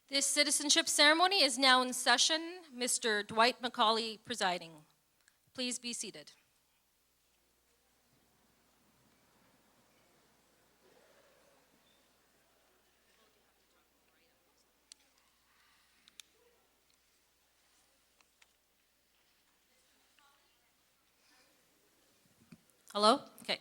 This citizenship ceremony is now in session. Mr. Dwight McCauley presiding. Please be seated. Hello? Okay.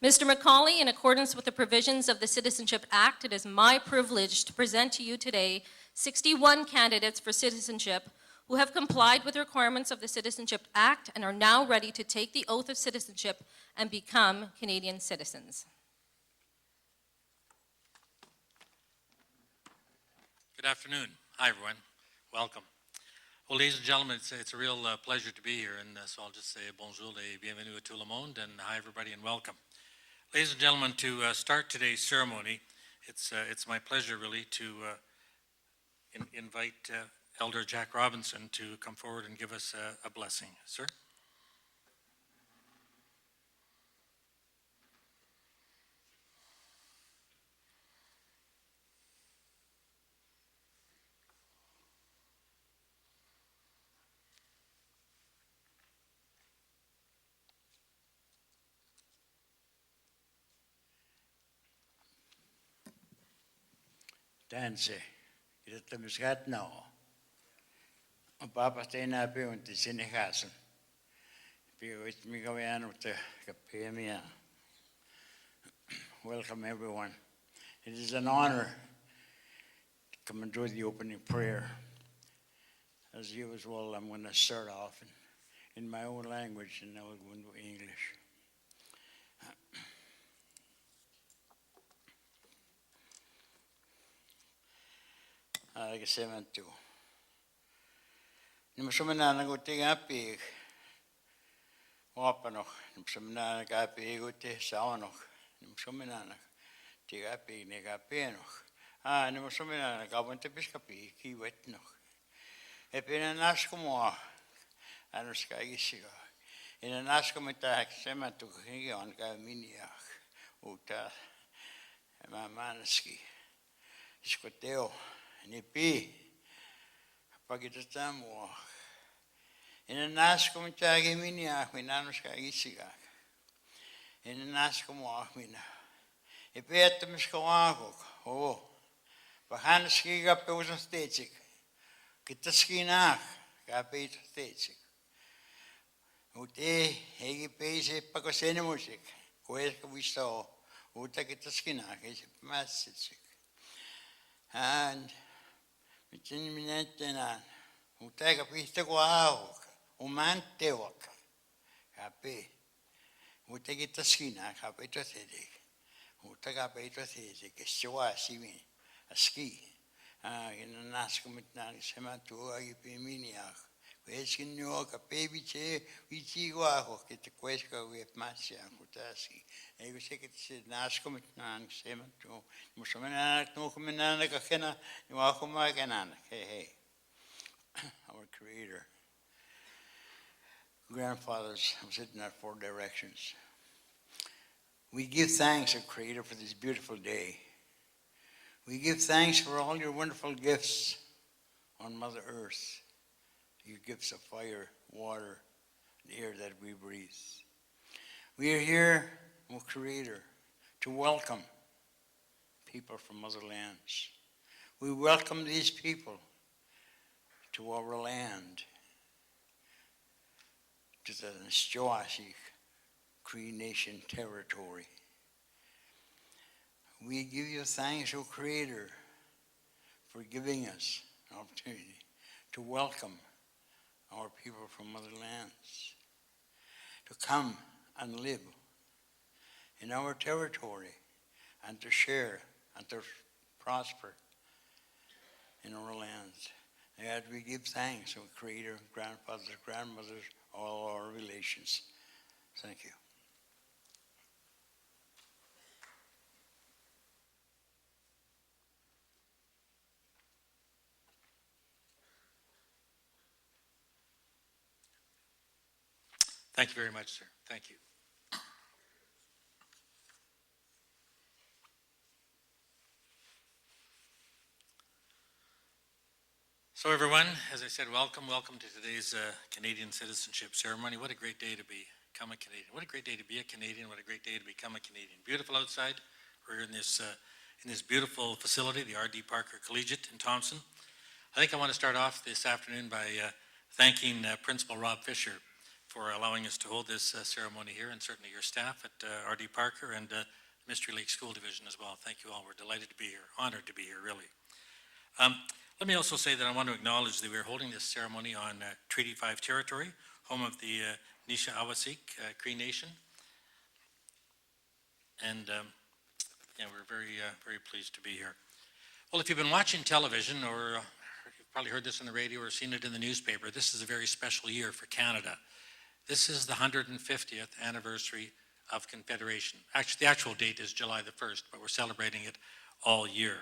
Mr. McCauley, in accordance with the provisions of the Citizenship Act, it is my privilege to present to you today 61 candidates for citizenship who have complied with the requirements of the Citizenship Act and are now ready to take the oath of citizenship and become Canadian citizens. Good afternoon. Hi, everyone. Welcome. Well, ladies and gentlemen, it's a real pleasure to be here, and so I'll just say bonjour et bienvenue à tout le monde, and hi, everybody, and welcome. Ladies and gentlemen, to start today's ceremony, it's my pleasure, really, to invite Elder Jack Robinson to come forward and give us a blessing. Sir? Danse, että me skat nå. Og pappa steina bjørn til sine kassen. Bjørn mig går jeg nu til kapemia. Welcome everyone. It is an honor to come and do the opening prayer. As usual, I'm going to start off in my own language and then we'll go into English. Sementu. Nimsumina gutinga pig. Wapano. Nimsumina gapi guti saono. Nimsumina tiga pig nega piano. Nimsumina gabante piscapi ki wetno. Epina nascomo. Anuskagisiga. In a nascomita sementu on gaminiach. Uta. Mamanaski. Iscoteo. Nipi, pagitatamu. Inanas ko mtagi minia, minanos ka isigak. Inanas ko mo mina. Ipiat miskawagok. Oh, pahanas kiga pe usang stetsik. Kitaskinak, kape ito stetsik. Ute, hegi peise pakosene musik. Kues ka wisto, uta kitaskinak, isi masitsik. And Mitin minettenan, utega piste kuahok, umantewak, kape, utegi taskina, kape to sedig, utega pe to sedig, keswa simi, aski, in naskumitnan sematu agipi miniach, weskin no kape biche, bichi kuahok, kete kweska wep masya, kutaski. Ego sé que se naskumitnan sematu, musamenan nukuminan kakena. Hey, our Creator, grandfathers, I'm sitting at 4 directions. We give thanks, our Creator, for this beautiful day. We give thanks for all your wonderful gifts on Mother Earth, your gifts of fire, water, the air that we breathe. We are here, our Creator, to welcome people from other lands. We welcome these people to our land, to the Nishawashik Cree Nation territory. We give you thanks, O Creator, for giving us an opportunity to welcome our people from other lands, to come and live in our territory and to share and to prosper in our lands. And we give thanks to Creator, grandfathers, grandmothers, all our relations. Thank you. Thank you very much, sir. Thank you. So everyone, as I said, welcome to today's Canadian Citizenship Ceremony. What a great day to become a Canadian. What a great day to be a Canadian. What a great day to become a Canadian. Beautiful outside. We're in this beautiful facility, the R.D. Parker Collegiate in Thompson. I think I want to start off this afternoon by thanking Principal Rob Fisher for allowing us to hold this ceremony here, and certainly your staff at R.D. Parker and Mystery Lake School Division as well. Thank you all. We're delighted to be here, honored to be here, really. Let me also say that I want to acknowledge that we're holding this ceremony on Treaty 5 territory, home of the Nishaawasik Cree Nation. And yeah, we're very pleased to be here. Well, if you've been watching television, or you've probably heard this on the radio or seen it in the newspaper, this is a very special year for Canada. This is the 150th anniversary of Confederation. Actually, the actual date is July the 1st, but we're celebrating it all year.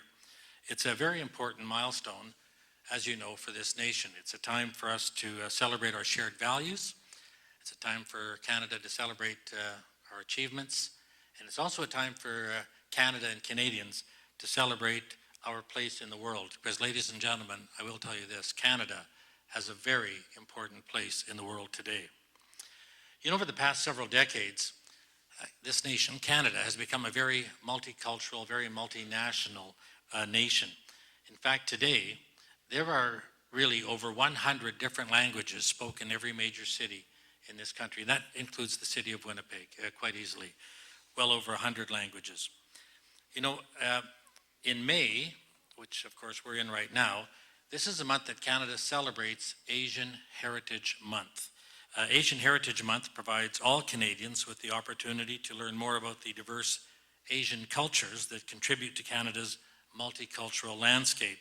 It's a very important milestone, as you know, for this nation. It's a time for us to celebrate our shared values. It's a time for Canada to celebrate our achievements. And it's also a time for Canada and Canadians to celebrate our place in the world. Because, ladies and gentlemen, I will tell you this, Canada has a very important place in the world today. You know, over the past several decades, this nation, Canada, has become a very multicultural, very multinational nation. In fact, today, there are really over 100 different languages spoken in every major city in this country. And that includes the city of Winnipeg, quite easily. Well over 100 languages. You know, in May, which of course we're in right now, this is a month that Canada celebrates Asian Heritage Month. Asian Heritage Month provides all Canadians with the opportunity to learn more about the diverse Asian cultures that contribute to Canada's multicultural landscape.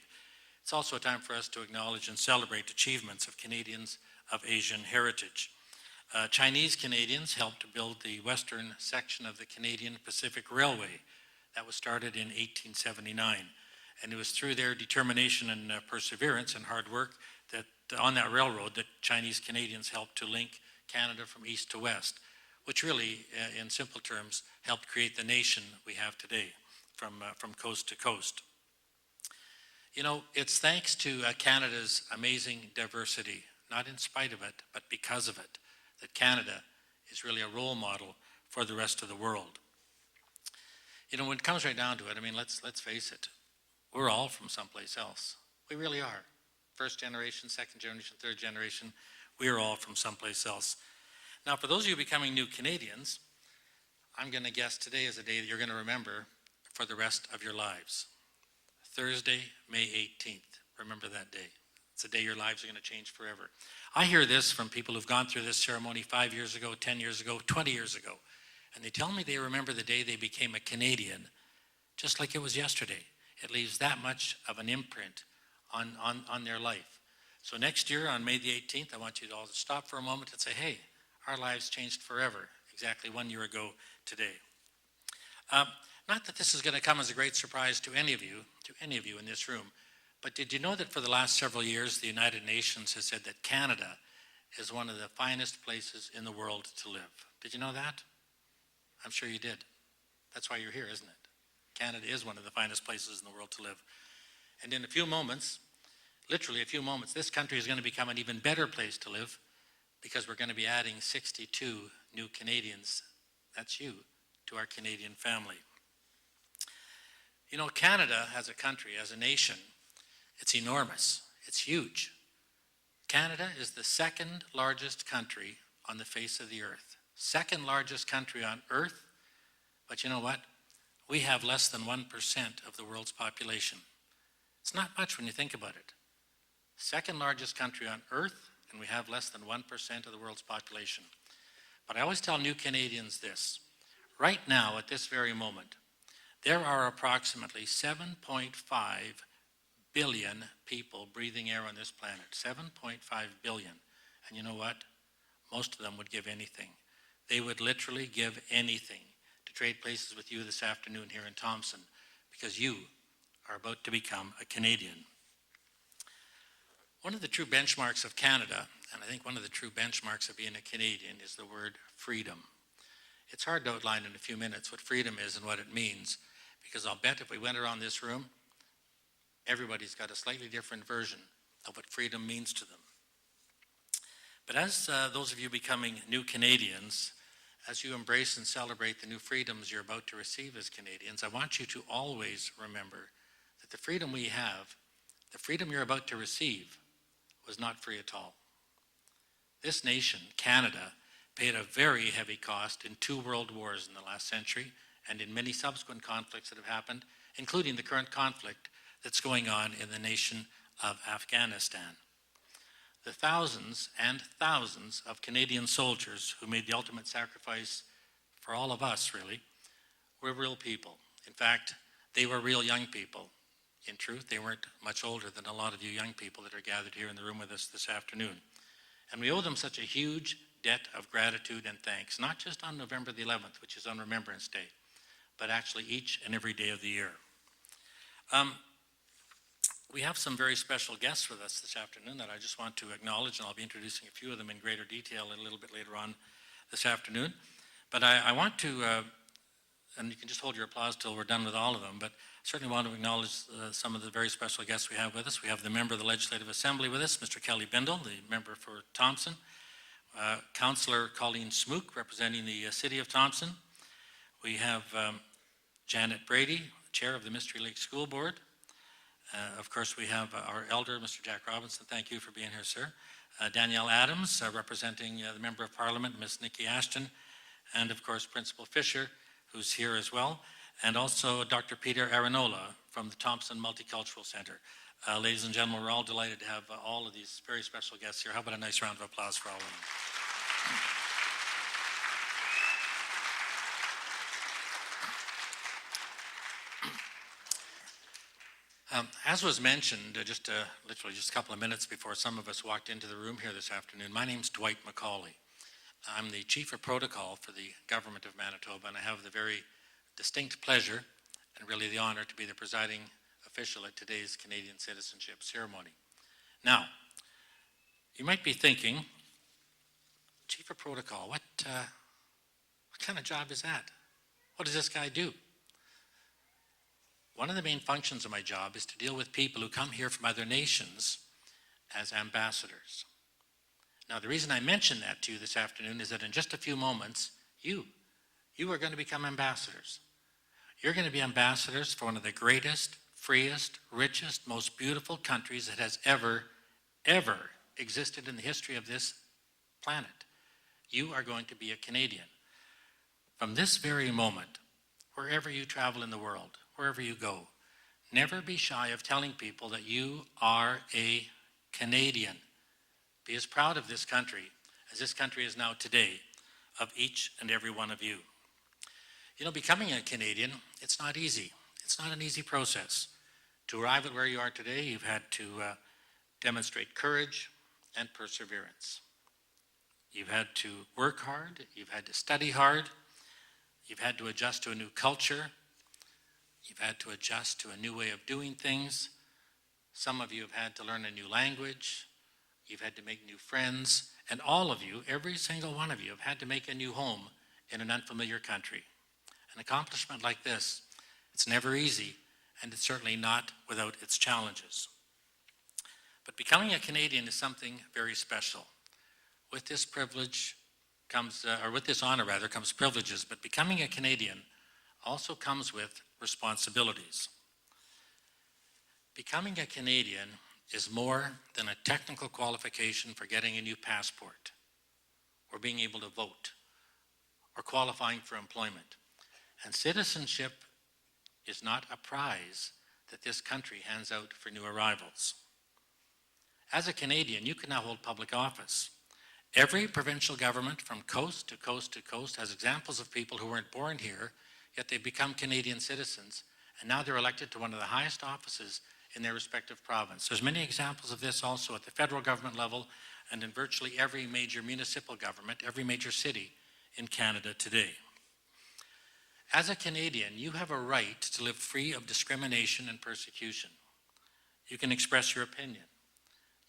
It's also a time for us to acknowledge and celebrate achievements of Canadians of Asian heritage. Chinese Canadians helped to build the western section of the Canadian Pacific Railway that was started in 1879. And it was through their determination and perseverance and hard work that on that railroad that Chinese Canadians helped to link Canada from east to west, which really, in simple terms, helped create the nation we have today from coast to coast. You know, it's thanks to Canada's amazing diversity, not in spite of it, but because of it, that Canada is really a role model for the rest of the world. You know, when it comes right down to it, I mean, let's face it, we're all from someplace else. We really are. First generation, second generation, third generation, we are all from someplace else. Now, for those of you becoming new Canadians, I'm going to guess today is a day that you're going to remember for the rest of your lives. Thursday, May 18th. Remember that day. It's a day your lives are going to change forever. I hear this from people who've gone through this ceremony 5 years ago, 10 years ago, 20 years ago. And they tell me they remember the day they became a Canadian, just like it was yesterday. It leaves that much of an imprint on their life. So next year, on May the 18th, I want you all to stop for a moment and say, hey, our lives changed forever, exactly 1 year ago today. Not that this is going to come as a great surprise to any of you in this room, but did you know that for the last several years, the United Nations has said that Canada is one of the finest places in the world to live? Did you know that? I'm sure you did. That's why you're here, isn't it? Canada is one of the finest places in the world to live. And in a few moments, literally a few moments, this country is going to become an even better place to live because we're going to be adding 62 new Canadians, that's you, to our Canadian family. You know, Canada as a country, as a nation, it's enormous. It's huge. Canada is the second largest country on the face of the earth. Second largest country on earth, but you know what? We have less than 1% of the world's population. It's not much when you think about it. Second largest country on earth, and we have less than 1% of the world's population. But I always tell new Canadians this. Right now, at this very moment, there are approximately 7.5 billion people breathing air on this planet. 7.5 billion. And you know what? Most of them would give anything. They would literally give anything to trade places with you this afternoon here in Thompson, because you are about to become a Canadian. One of the true benchmarks of Canada, and I think one of the true benchmarks of being a Canadian, is the word freedom. It's hard to outline in a few minutes what freedom is and what it means, because I'll bet if we went around this room, everybody's got a slightly different version of what freedom means to them. But as those of you becoming new Canadians, as you embrace and celebrate the new freedoms you're about to receive as Canadians, I want you to always remember that the freedom we have, the freedom you're about to receive, was not free at all. This nation, Canada, paid a very heavy cost in 2 world wars in the last century and in many subsequent conflicts that have happened, including the current conflict that's going on in the nation of Afghanistan. The thousands and thousands of Canadian soldiers who made the ultimate sacrifice for all of us, really, were real people. In fact, they were real young people. In truth, they weren't much older than a lot of you young people that are gathered here in the room with us this afternoon. And we owe them such a huge debt of gratitude and thanks, not just on November the 11th, which is on Remembrance Day, but actually each and every day of the year. We have some very special guests with us this afternoon that I just want to acknowledge, and I'll be introducing a few of them in greater detail a little bit later on this afternoon. But I want to, and you can just hold your applause till we're done with all of them, but I certainly want to acknowledge some of the very special guests we have with us. We have the member of the Legislative Assembly with us, Mr. Kelly Bindle, the member for Thompson, Councillor Colleen Smook, representing the City of Thompson. We have Janet Brady, Chair of the Mystery Lake School Board. Of course, we have our elder, Mr. Jack Robinson. Thank you for being here, sir. Danielle Adams, representing the Member of Parliament, Ms. Nikki Ashton, and of course, Principal Fisher, who's here as well, and also Dr. Peter Aranola from the Thompson Multicultural Center. Ladies and gentlemen, we're all delighted to have all of these very special guests here. How about a nice round of applause for all of them? As was mentioned, literally just a couple of minutes before some of us walked into the room here this afternoon, my name's Dwight McCauley. I'm the Chief of Protocol for the Government of Manitoba, and I have the very distinct pleasure and really the honor to be the presiding official at today's Canadian Citizenship Ceremony. Now, you might be thinking, Chief of Protocol, what kind of job is that? What does this guy do? One of the main functions of my job is to deal with people who come here from other nations as ambassadors. Now, the reason I mention that to you this afternoon is that in just a few moments, you are going to become ambassadors. You're going to be ambassadors for one of the greatest, freest, richest, most beautiful countries that has ever existed in the history of this planet. You are going to be a Canadian. From this very moment, wherever you travel in the world, wherever you go, never be shy of telling people that you are a Canadian. Be as proud of this country as this country is now today, of each and every one of you. You know, becoming a Canadian, it's not easy. It's not an easy process. To arrive at where you are today, you've had to demonstrate courage and perseverance. You've had to work hard, you've had to study hard, you've had to adjust to a new culture, you've had to adjust to a new way of doing things. Some of you have had to learn a new language, you've had to make new friends, and all of you, every single one of you, have had to make a new home in an unfamiliar country. An accomplishment like this, it's never easy, and it's certainly not without its challenges. But becoming a Canadian is something very special. With this privilege comes, or with this honor rather, comes privileges, but becoming a Canadian also comes with responsibilities. Becoming a Canadian is more than a technical qualification for getting a new passport, or being able to vote, or qualifying for employment. And citizenship is not a prize that this country hands out for new arrivals. As a Canadian, you can now hold public office. Every provincial government from coast to coast to coast has examples of people who weren't born here, yet they've become Canadian citizens, and now they're elected to one of the highest offices in their respective province. There's many examples of this also at the federal government level and in virtually every major municipal government, every major city in Canada today. As a Canadian, you have a right to live free of discrimination and persecution. You can express your opinion.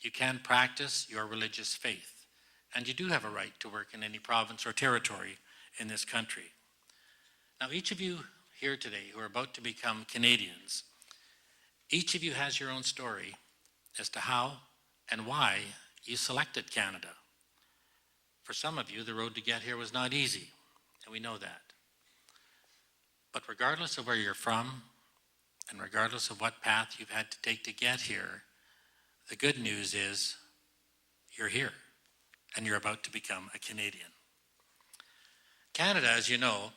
You can practice your religious faith. And you do have a right to work in any province or territory in this country. Now, each of you here today who are about to become Canadians, each of you has your own story as to how and why you selected Canada. For some of you, the road to get here was not easy, and we know that. But regardless of where you're from, and regardless of what path you've had to take to get here, the good news is you're here, and you're about to become a Canadian. Canada, as you know,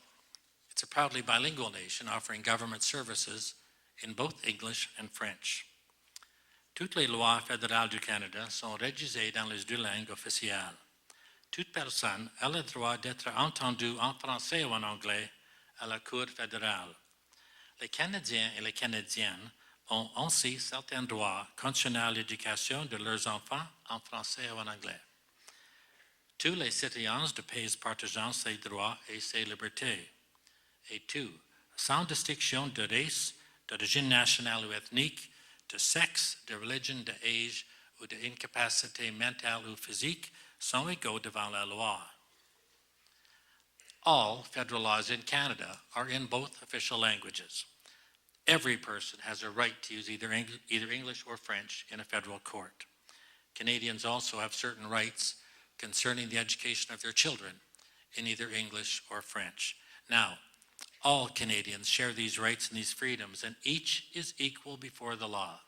it's a proudly bilingual nation offering government services in both English and French. Toutes les lois fédérales du Canada sont rédigées dans les deux langues officielles. Toute personne a le droit d'être entendue en français ou en anglais à la Cour fédérale. Les Canadiens et les Canadiennes ont aussi certains droits concernant l'éducation de leurs enfants en français ou en anglais. Tous les citoyens du pays partagent ces droits et ces libertés. Et tout, sans distinction de race, d'origine nationale ou ethnique, de sexe, de religion, d'âge ou d'incapacité mentale ou physique, sont égaux devant la loi. All federal laws in Canada are in both official languages. Every person has a right to use either English or French in a federal court. Canadians also have certain rights concerning the education of their children in either English or French. Now, all Canadians share these rights and these freedoms, and each is equal before the law,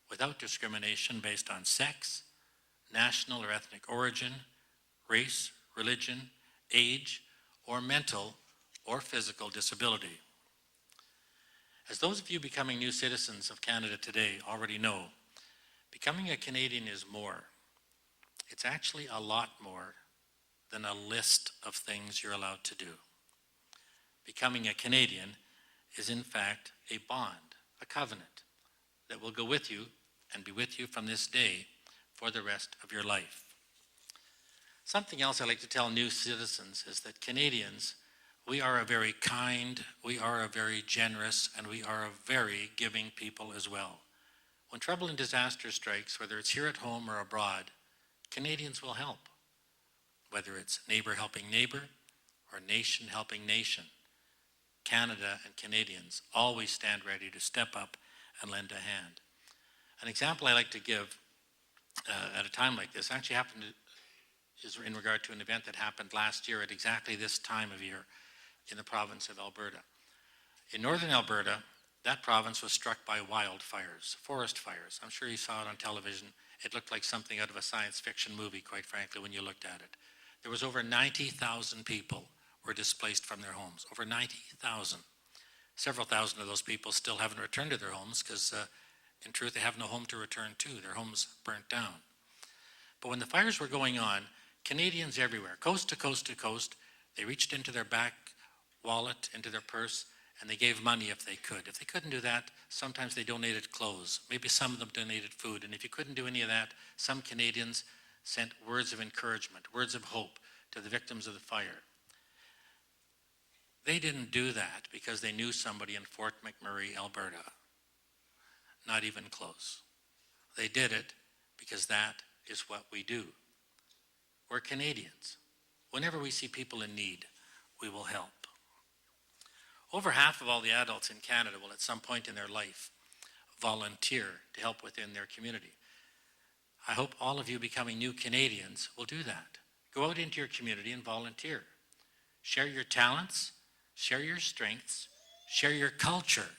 without discrimination based on sex, national or ethnic origin, race, religion, age, or mental or physical disability. As those of you becoming new citizens of Canada today already know, becoming a Canadian is more. It's actually a lot more than a list of things you're allowed to do. Becoming a Canadian is in fact a bond, a covenant that will go with you and be with you from this day for the rest of your life. Something else I like to tell new citizens is that Canadians, we are a very kind, we are a very generous, and we are a very giving people as well. When trouble and disaster strikes, whether it's here at home or abroad, Canadians will help. Whether it's neighbor helping neighbor or nation helping nation, Canada and Canadians always stand ready to step up and lend a hand. An example I like to give at a time like this actually is in regard to an event that happened last year at exactly this time of year in the province of Alberta. In northern Alberta, that province was struck by wildfires, forest fires. I'm sure you saw it on television. It looked like something out of a science fiction movie, quite frankly, when you looked at it. There was over 90,000 people were displaced from their homes, over 90,000. Several thousand of those people still haven't returned to their homes because, in truth, they have no home to return to. Their homes burnt down. But when the fires were going on, Canadians everywhere, coast to coast to coast, they reached into their back wallet, into their purse, and they gave money if they could. If they couldn't do that, sometimes they donated clothes. Maybe some of them donated food. And if you couldn't do any of that, some Canadians sent words of encouragement, words of hope to the victims of the fire. They didn't do that because they knew somebody in Fort McMurray, Alberta. Not even close. They did it because that is what we do. We're Canadians. Whenever we see people in need, we will help. Over half of all the adults in Canada will at some point in their life volunteer to help within their community. I hope all of you becoming new Canadians will do that. Go out into your community and volunteer. Share your talents, share your strengths, share your culture,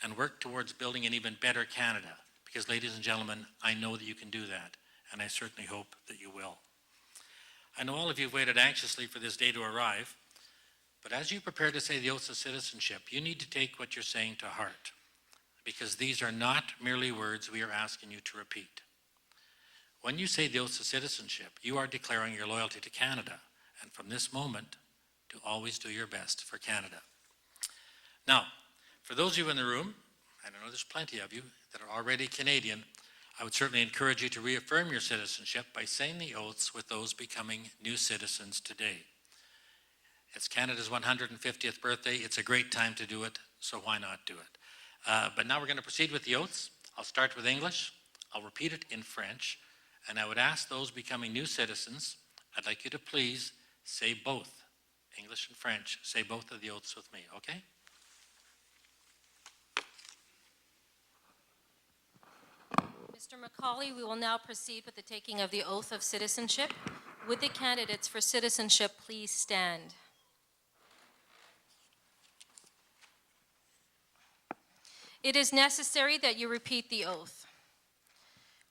and work towards building an even better Canada. Because, ladies and gentlemen, I know that you can do that, and I certainly hope that you will. I know all of you have waited anxiously for this day to arrive, but as you prepare to say the oaths of citizenship, you need to take what you're saying to heart, because these are not merely words we are asking you to repeat. When you say the oaths of citizenship, you are declaring your loyalty to Canada, and from this moment, to always do your best for Canada. Now, for those of you in the room, and I know there's plenty of you that are already Canadian, I would certainly encourage you to reaffirm your citizenship by saying the oaths with those becoming new citizens today. It's Canada's 150th birthday. It's a great time to do it, so why not do it? But now we're going to proceed with the oaths. I'll start with English. I'll repeat it in French. And I would ask those becoming new citizens, I'd like you to please say both, English and French, say both of the oaths with me, okay? Mr. Macaulay, we will now proceed with the taking of the oath of citizenship. Would the candidates for citizenship please stand? It is necessary that you repeat the oath.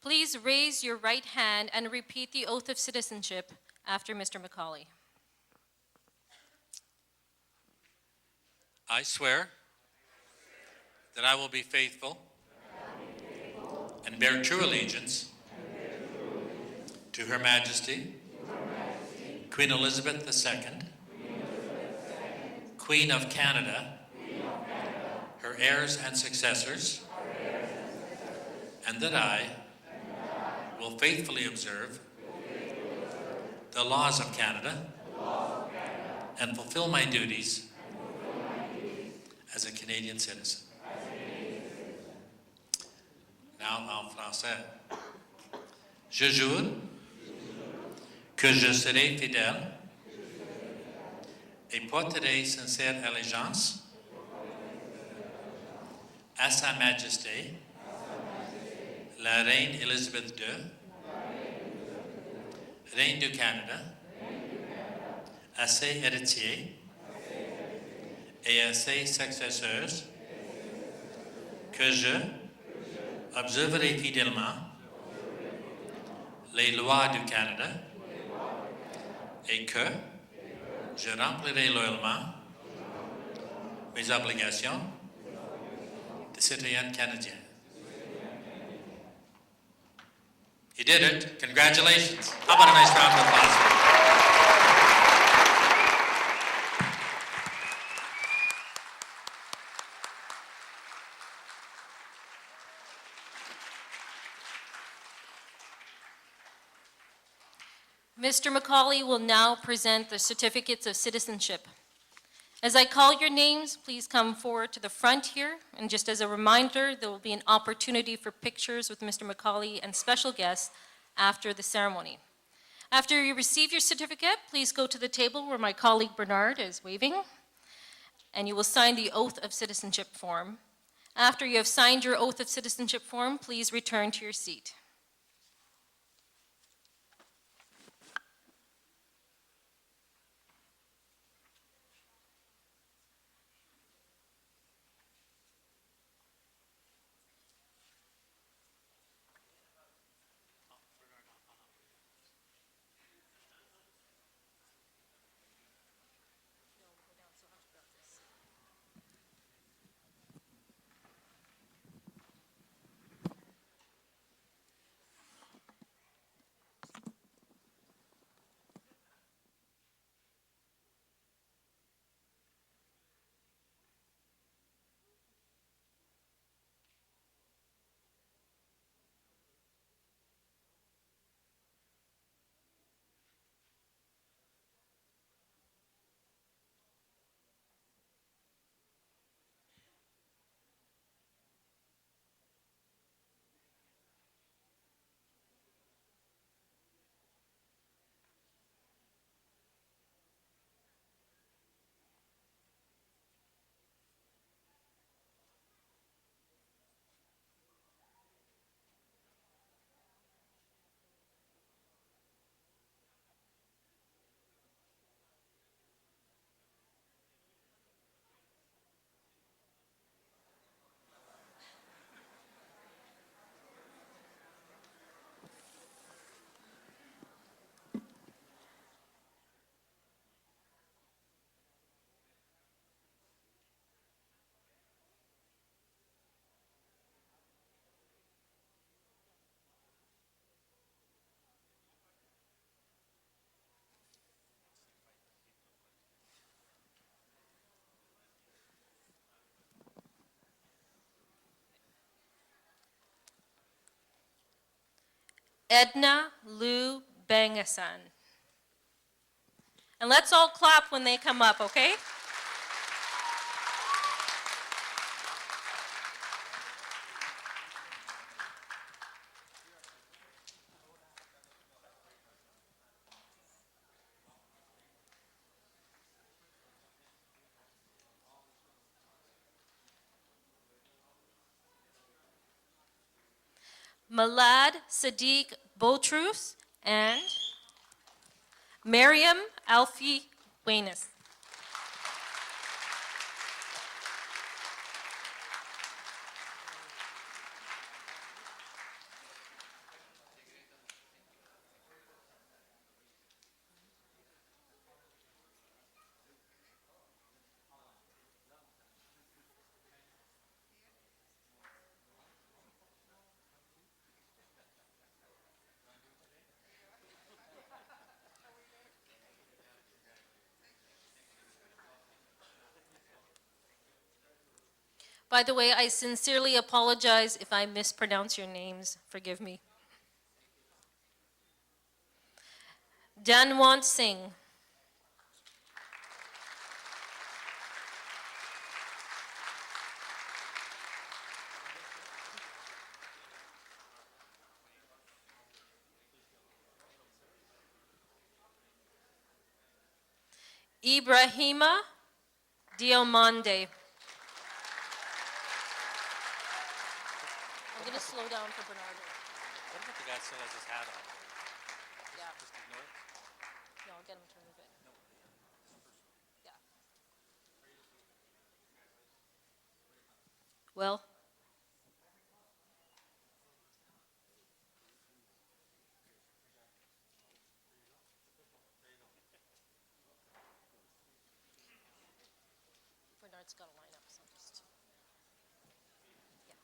Please raise your right hand and repeat the oath of citizenship after Mr. Macaulay. I swear that I will be faithful and bear true allegiance to Her Majesty, Queen Elizabeth II, Queen of Canada, her heirs and successors, and that I will faithfully observe the laws of Canada and fulfill my duties as a Canadian citizen. Now en français. Je jure que je serai fidèle et porterai sincère allégeance à Sa Majesté, la Reine Elizabeth II, Reine du Canada, à ses héritiers et à ses successeurs, que je observerai fidèlement les lois du Canada et que je remplirai loyalement mes obligations de citoyen canadien. You did it. Congratulations. How about a nice round of applause? Mr. Macaulay will now present the certificates of citizenship. As I call your names, please come forward to the front here. And just as a reminder, there will be an opportunity for pictures with Mr. Macaulay and special guests after the ceremony. After you receive your certificate, please go to the table where my colleague Bernard is waving, and you will sign the oath of citizenship form. After you have signed your oath of citizenship form, please return to your seat. Edna Lou Bangasan. And let's all clap when they come up, okay? Malad Sadiq Botrus, and Mariam Alfie Weines. By the way, I sincerely apologize if I mispronounce your names. Forgive me. Danwant Singh. Ibrahima Diomande. I'm going to slow down for Bernardo. What about the guy that still has his hat on? Yeah. Just ignore it? No, I'll get him to remove it. Yeah. Well, Bernard's got to line up, so just. Yeah.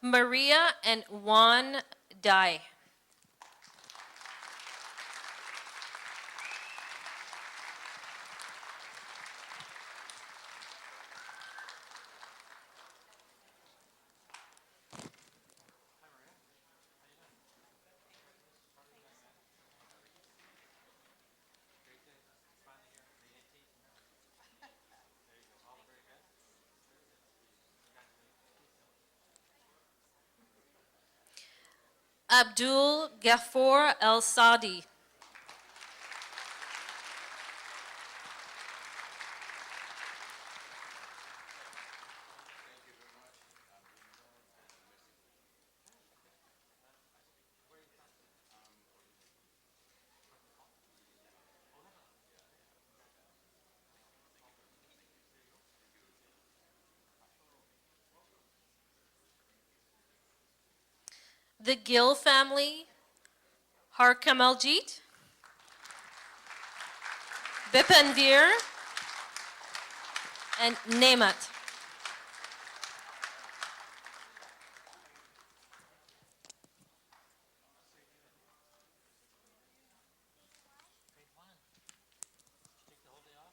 Maria and Juan Dai. Abdul Ghafoor El Sadi. The Gill family, Harkamaljit, Bipanvir, and Nemat. Take the whole day off?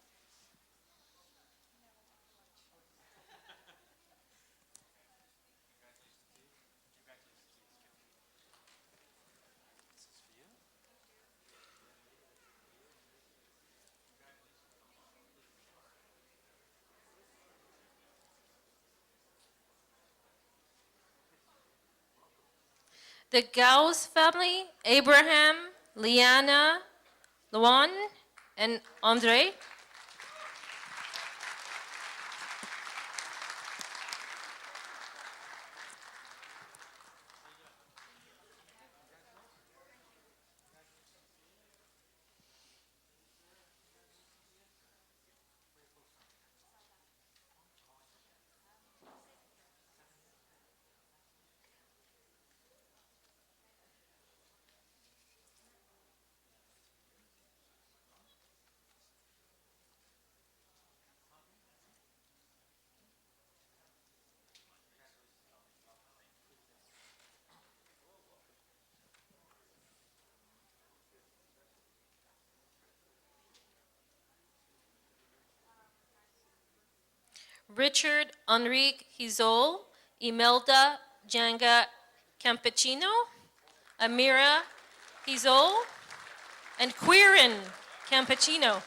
Congratulations to you. Congratulations to you. This is for you. The Gauss family, Abraham, Liana, Luan, and Andre. Richard Enrique Hizol, Imelda Janga Campechino, Amira Hizol, and Quirin Campechino.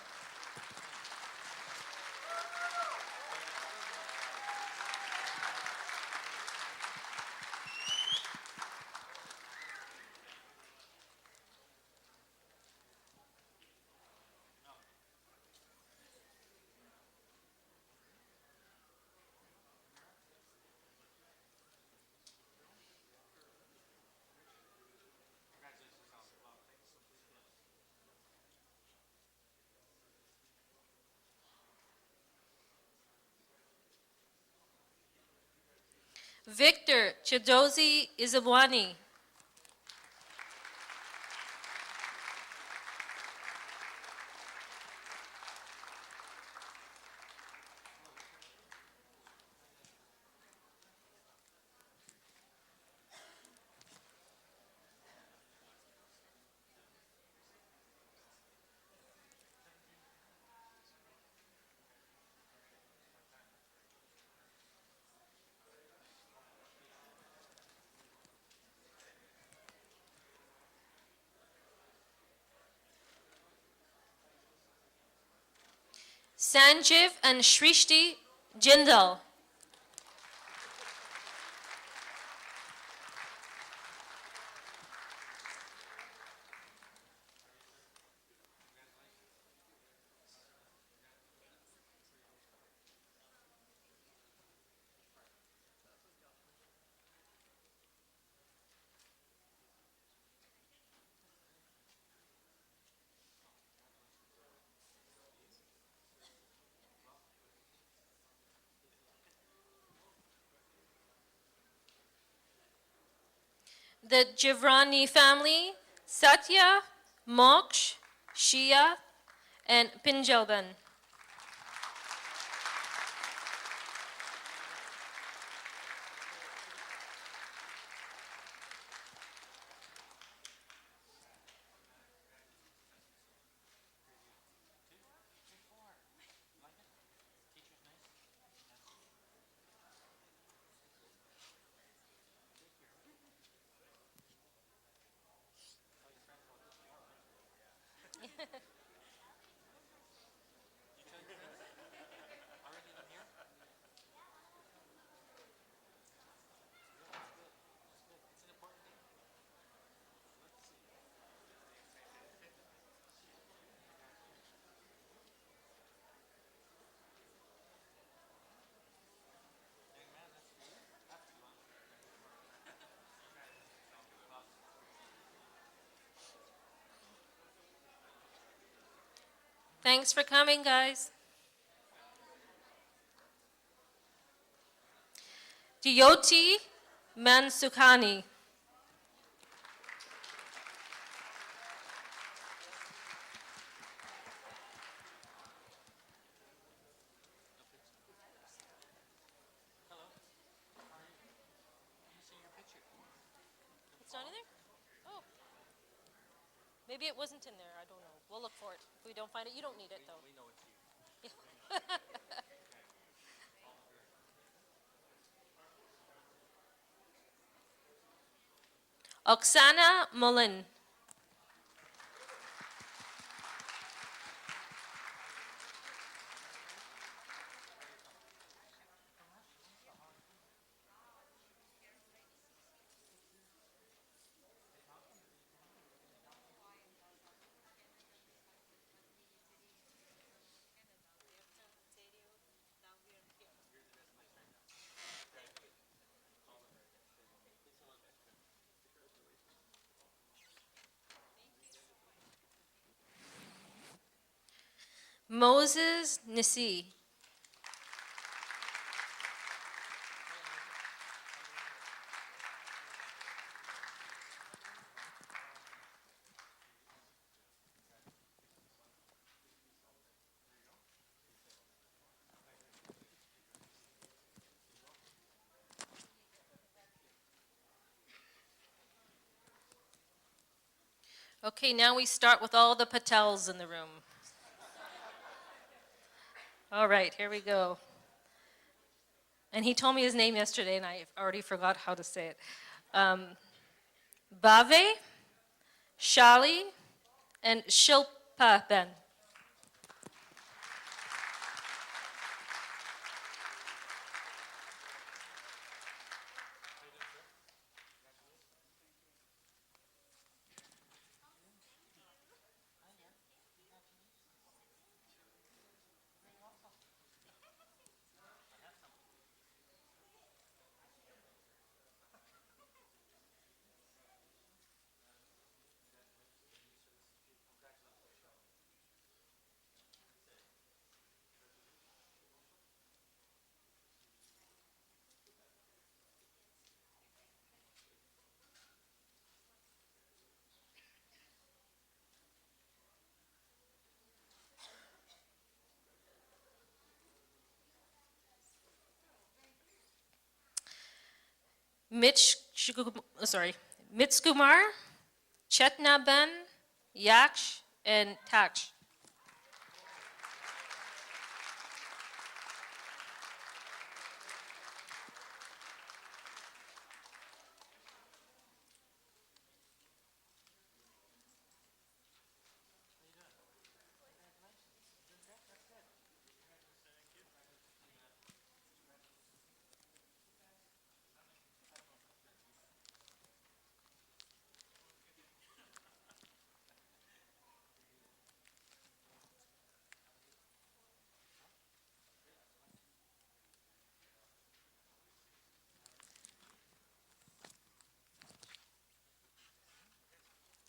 Victor Chidozi Izabwani. Sanjeev and Shrishti Jindal. The Jivrani family, Satya, Moksh, Shia, and Pinjalban. Thanks for coming, guys. Jyoti Mansukhani. It's not in there? Oh. Maybe it wasn't in there. I don't know. We'll look for it. If we don't find it, you don't need it, though. We know it's you. Oksana Mullen. Moses Nisi. Okay, now we start with all the Patels in the room. All right, here we go. And he told me his name yesterday, and I already forgot how to say it. Bave, Shali, and Shilpa Ben. Mitskumar, Chetnaben, Yaksh, and Taksh.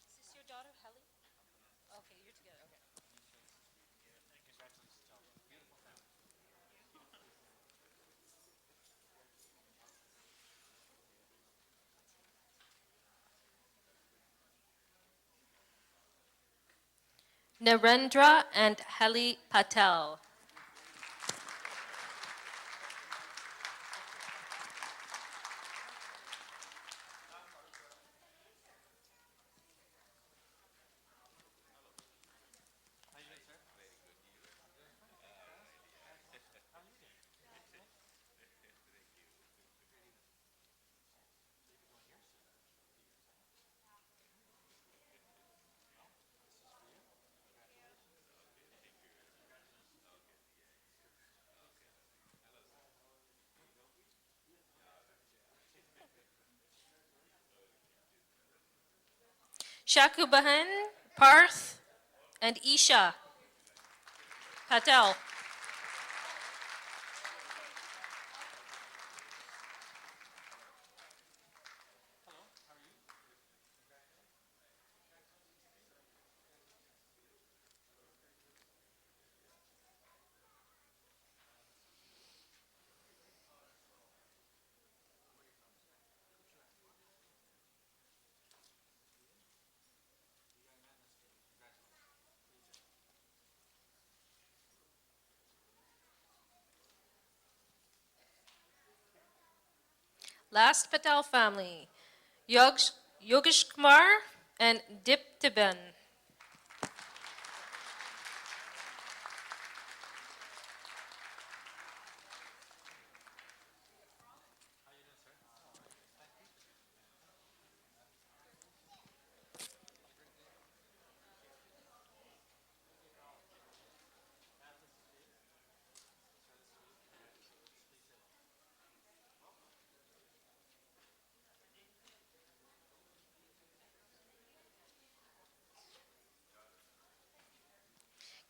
Is this your daughter, Helly? Okay, you're together. Okay. Narendra and Helly Patel. Shakubahan, Parth, and Isha Patel. Last Patel family, Yogesh Kumar and Diptiben.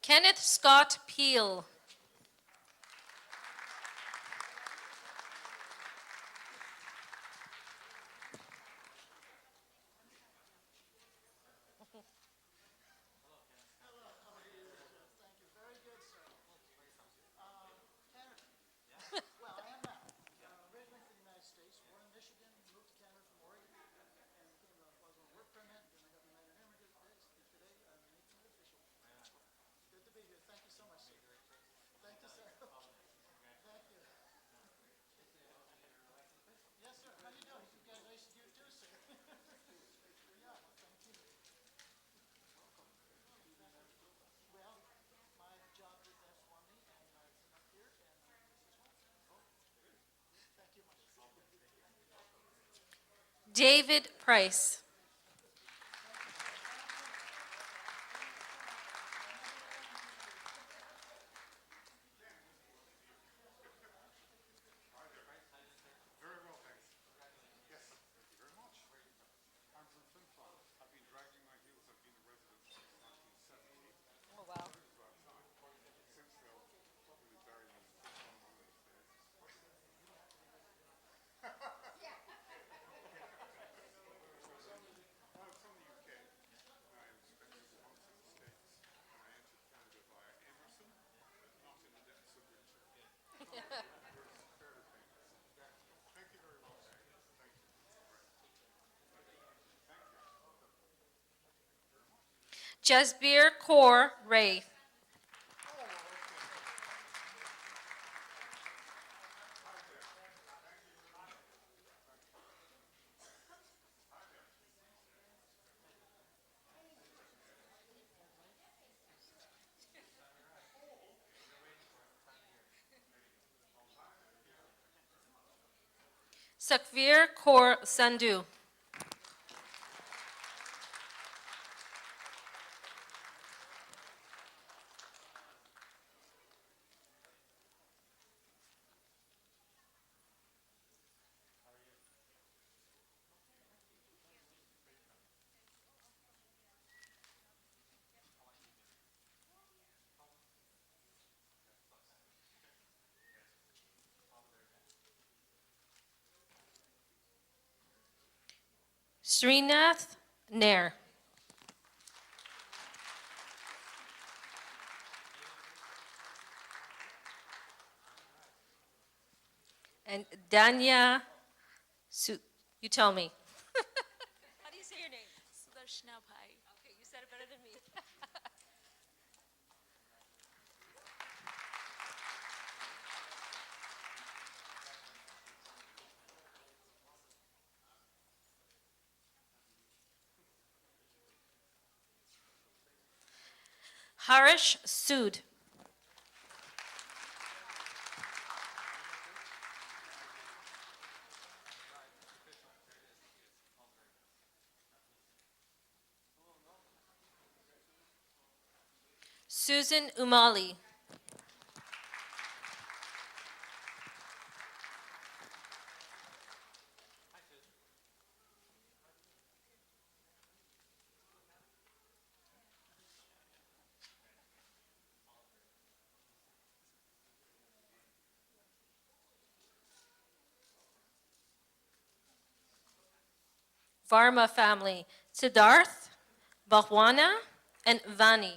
Kenneth Scott Peel. David Price. Oh, wow. Jasbir Kaur Ray. Sakvir Kaur Sandhu. Srinath Nair. And Danya you tell me. How do you say your name? Sudarshanabhai. Okay, you said it better than me. Harish Sood. Susan Umali. Varma family. Siddharth, Bahwana, and Vani.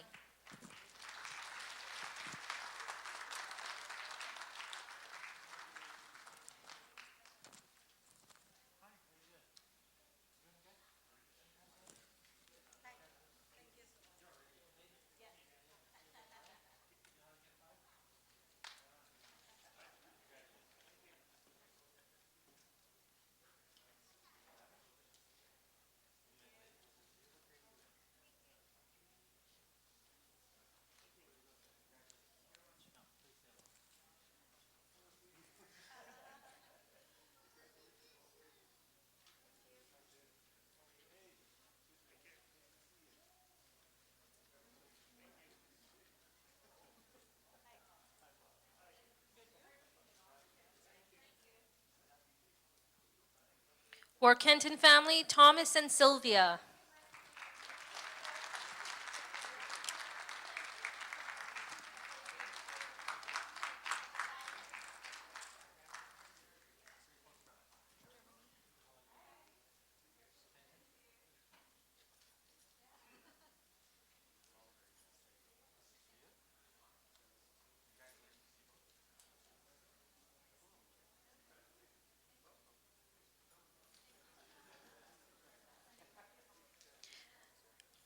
Warkenton family. Thomas and Sylvia.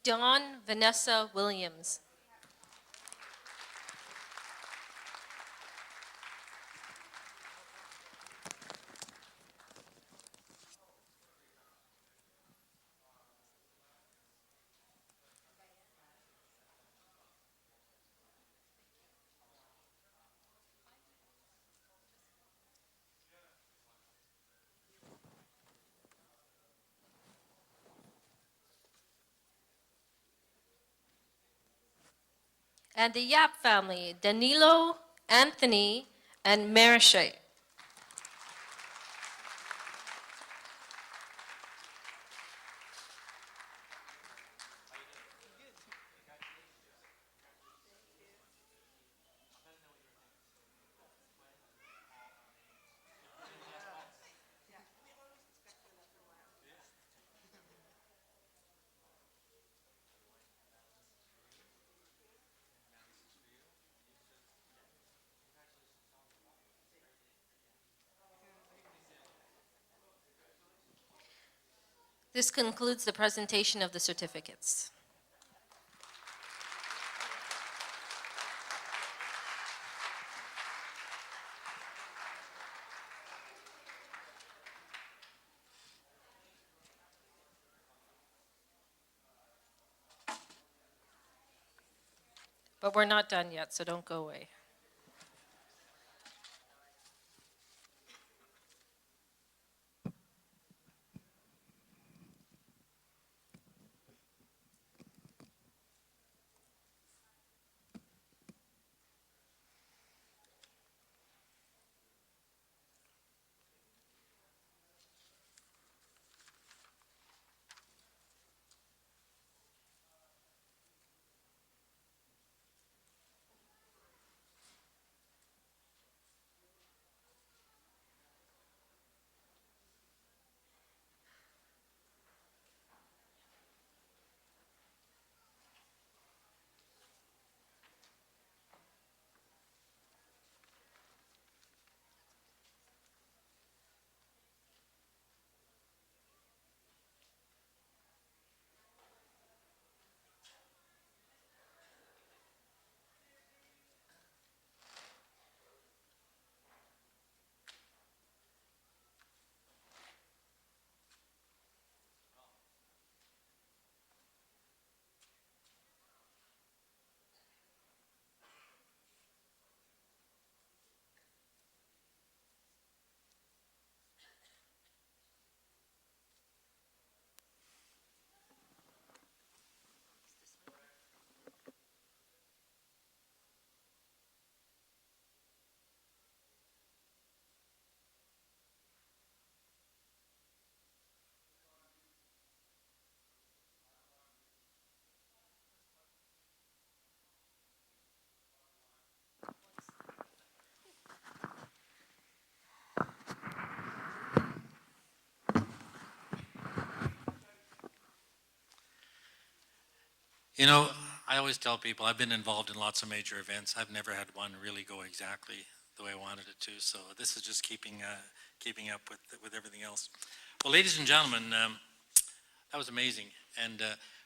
Dawn Vanessa Williams. And the Yap family. Danilo, Anthony, and Marisha. This concludes the presentation of the certificates. But we're not done yet, so don't go away. You know, I always tell people I've been involved in lots of major events. I've never had one really go exactly the way I wanted it to. So this is just keeping up with everything else. Well, ladies and gentlemen, that was amazing. And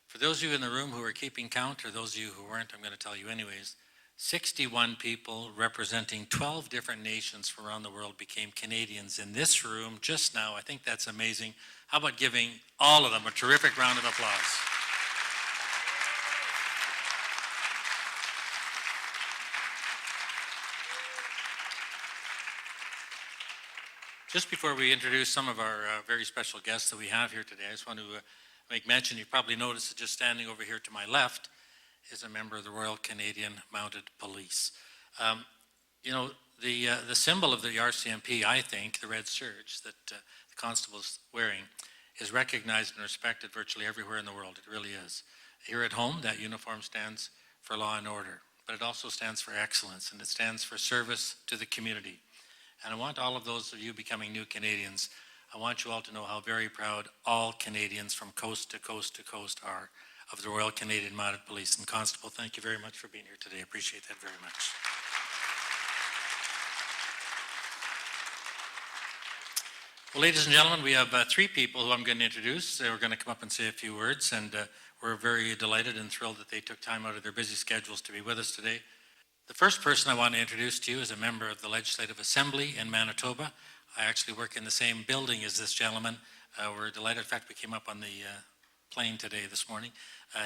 for those of you in the room who are keeping count, or those of you who weren't, I'm going to tell you anyways, 61 people representing 12 different nations from around the world became Canadians in this room just now. I think that's amazing. How about giving all of them a terrific round of applause? Just before we introduce some of our very special guests that we have here today, I just want to make mention, you probably noticed that just standing over here to my left is a member of the Royal Canadian Mounted Police. You know, the symbol of the RCMP, I think, the red serge that the constable's wearing, is recognized and respected virtually everywhere in the world. It really is. Here at home, that uniform stands for law and order, but it also stands for excellence, and it stands for service to the community. And I want all of those of you becoming new Canadians, I want you all to know how very proud all Canadians from coast to coast to coast are of the Royal Canadian Mounted Police. And Constable, thank you very much for being here today. I appreciate that very much. Well, ladies and gentlemen, we have three people who I'm going to introduce. They're going to come up and say a few words, and we're very delighted and thrilled that they took time out of their busy schedules to be with us today. The first person I want to introduce to you is a member of the Legislative Assembly in Manitoba. I actually work in the same building as this gentleman. We're delighted. In fact, we came up on the plane today, this morning.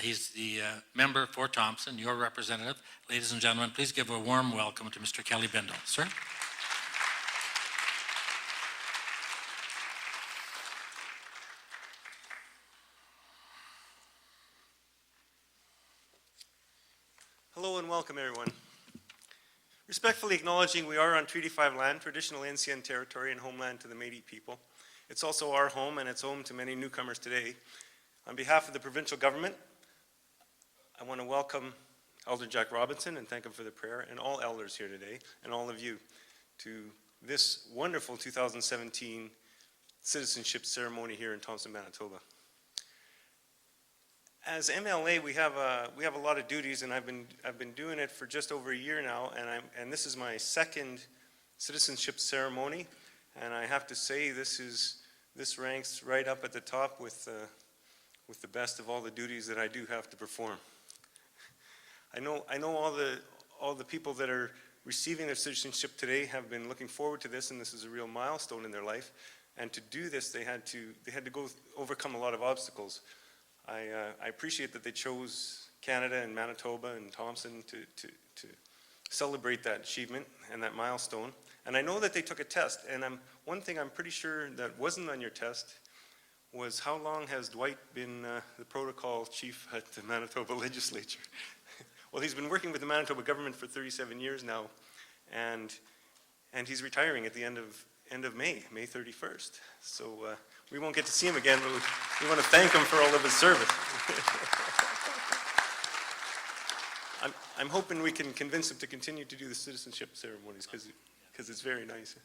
He's the member for Thompson, your representative. Ladies and gentlemen, please give a warm welcome to Mr. Kelly Bindle. Sir? Hello and welcome, everyone. Respectfully acknowledging we are on Treaty 5 land, traditional NCN territory and homeland to the Métis people. It's also our home, and it's home to many newcomers today. On behalf of the provincial government, I want to welcome Elder Jack Robinson and thank him for the prayer, and all elders here today, and all of you, to this wonderful 2017 Citizenship Ceremony here in Thompson, Manitoba. As MLA, we have a lot of duties, and I've been doing it for just over a year now, and this is my second Citizenship Ceremony, and I have to say this ranks right up at the top with the best of all the duties that I do have to perform. I know all the people that are receiving their citizenship today have been looking forward to this, and this is a real milestone in their life. And to do this, they had to overcome a lot of obstacles. I appreciate that they chose Canada and Manitoba and Thompson to celebrate that achievement and that milestone. And I know that they took a test, and one thing I'm pretty sure that wasn't on your test was how long has Dwight been the protocol chief at the Manitoba legislature? Well, he's been working with the Manitoba government for 37 years now, and he's retiring at the end of May 31st. So we won't get to see him again, but we want to thank him for all of his service. I'm hoping we can convince him to continue to do the citizenship ceremonies because it's very nice.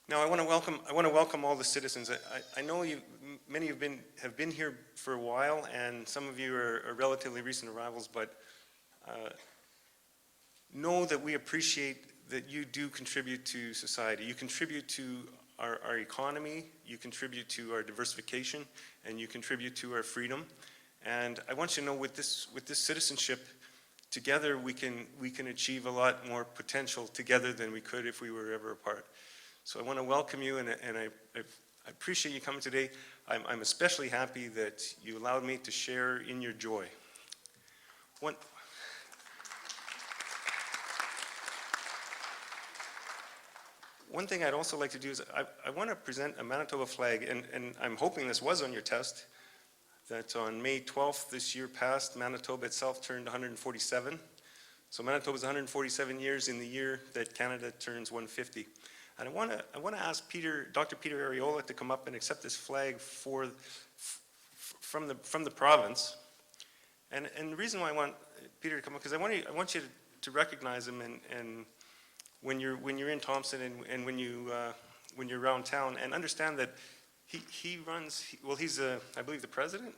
Now I want to welcome all the citizens. I know many have been here for a while, and some of you are relatively recent arrivals, but know that we appreciate that you do contribute to society. You contribute to our economy, you contribute to our diversification, and you contribute to our freedom. And I want you to know with this citizenship, together we can achieve a lot more potential together than we could if we were ever apart. So I want to welcome you, and I appreciate you coming today. I'm especially happy that you allowed me to share in your joy. One thing I'd also like to do is I want to present a Manitoba flag, and I'm hoping this was on your test, that on May 12th this year past, Manitoba itself turned 147. So Manitoba's 147 years in the year that Canada turns 150. And I want to ask Dr. Peter Areola to come up and accept this flag from the province. And the reason why I want Peter to come up, because I want you to recognize him and when you're in Thompson and when you're around town, and understand that he's I believe the president.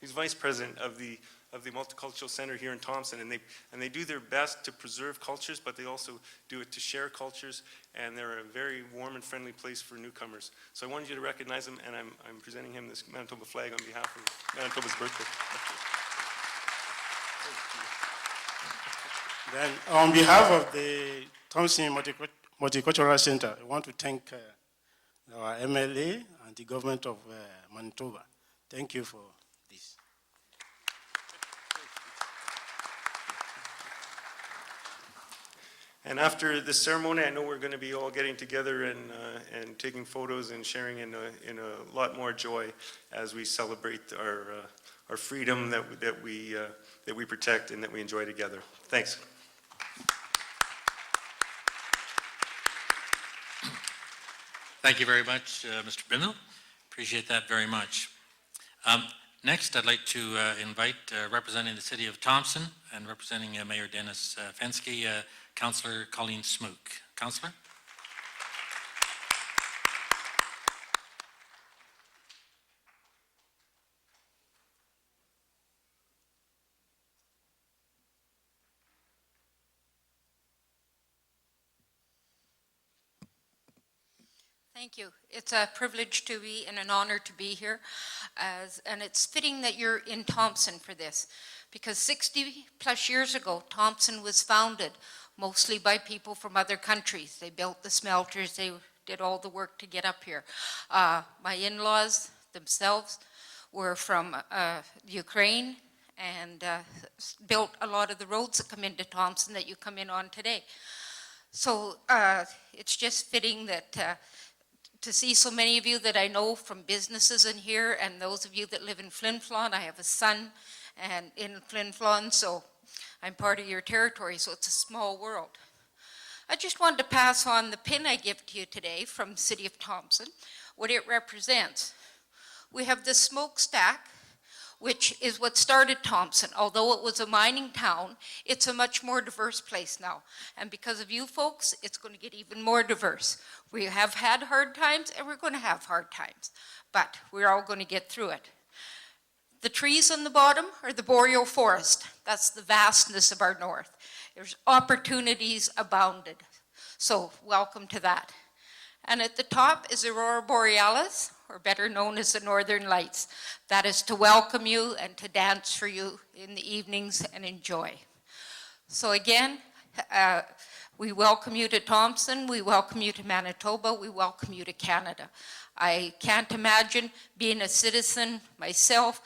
He's vice president of the Multicultural Center here in Thompson, and they do their best to preserve cultures, but they also do it to share cultures, and they're a very warm and friendly place for newcomers. So I wanted you to recognize him, and I'm presenting him this Manitoba flag on behalf of Manitoba's birthday. Then, on behalf of the Thompson Multicultural Center, I want to thank our MLA and the government of Manitoba. Thank you for this. And after this ceremony, I know we're going to be all getting together and taking photos and sharing in a lot more joy as we celebrate our freedom that we protect and that we enjoy together. Thanks. Thank you very much, Mr. Brindle. Appreciate that very much. Next, I'd like to invite representing the City of Thompson and representing Mayor Dennis Fensky, Councillor Colleen Smook. Councillor? Thank you. It's a privilege to be and an honor to be here, and it's fitting that you're in Thompson for this, because 60 plus years ago, Thompson was founded mostly by people from other countries. They built the smelters, they did all the work to get up here. My in-laws themselves were from Ukraine and built a lot of the roads that come into Thompson that you come in on today. So it's just fitting that to see so many of you that I know from businesses in here, and those of you that live in Flin Flon. I have a son and in Flin Flon, so I'm part of your territory, so it's a small world. I just wanted to pass on the pin I give to you today from the City of Thompson, what it represents. We have the smokestack, which is what started Thompson. Although it was a mining town, it's a much more diverse place now. And because of you folks, it's going to get even more diverse. We have had hard times, and we're going to have hard times, but we're all going to get through it. The trees on the bottom are the boreal forest. That's the vastness of our north. There's opportunities abounded. So welcome to that. And at the top is Aurora Borealis, or better known as the Northern Lights. That is to welcome you and to dance for you in the evenings and enjoy. So again, we welcome you to Thompson, we welcome you to Manitoba, we welcome you to Canada. I can't imagine being a citizen myself,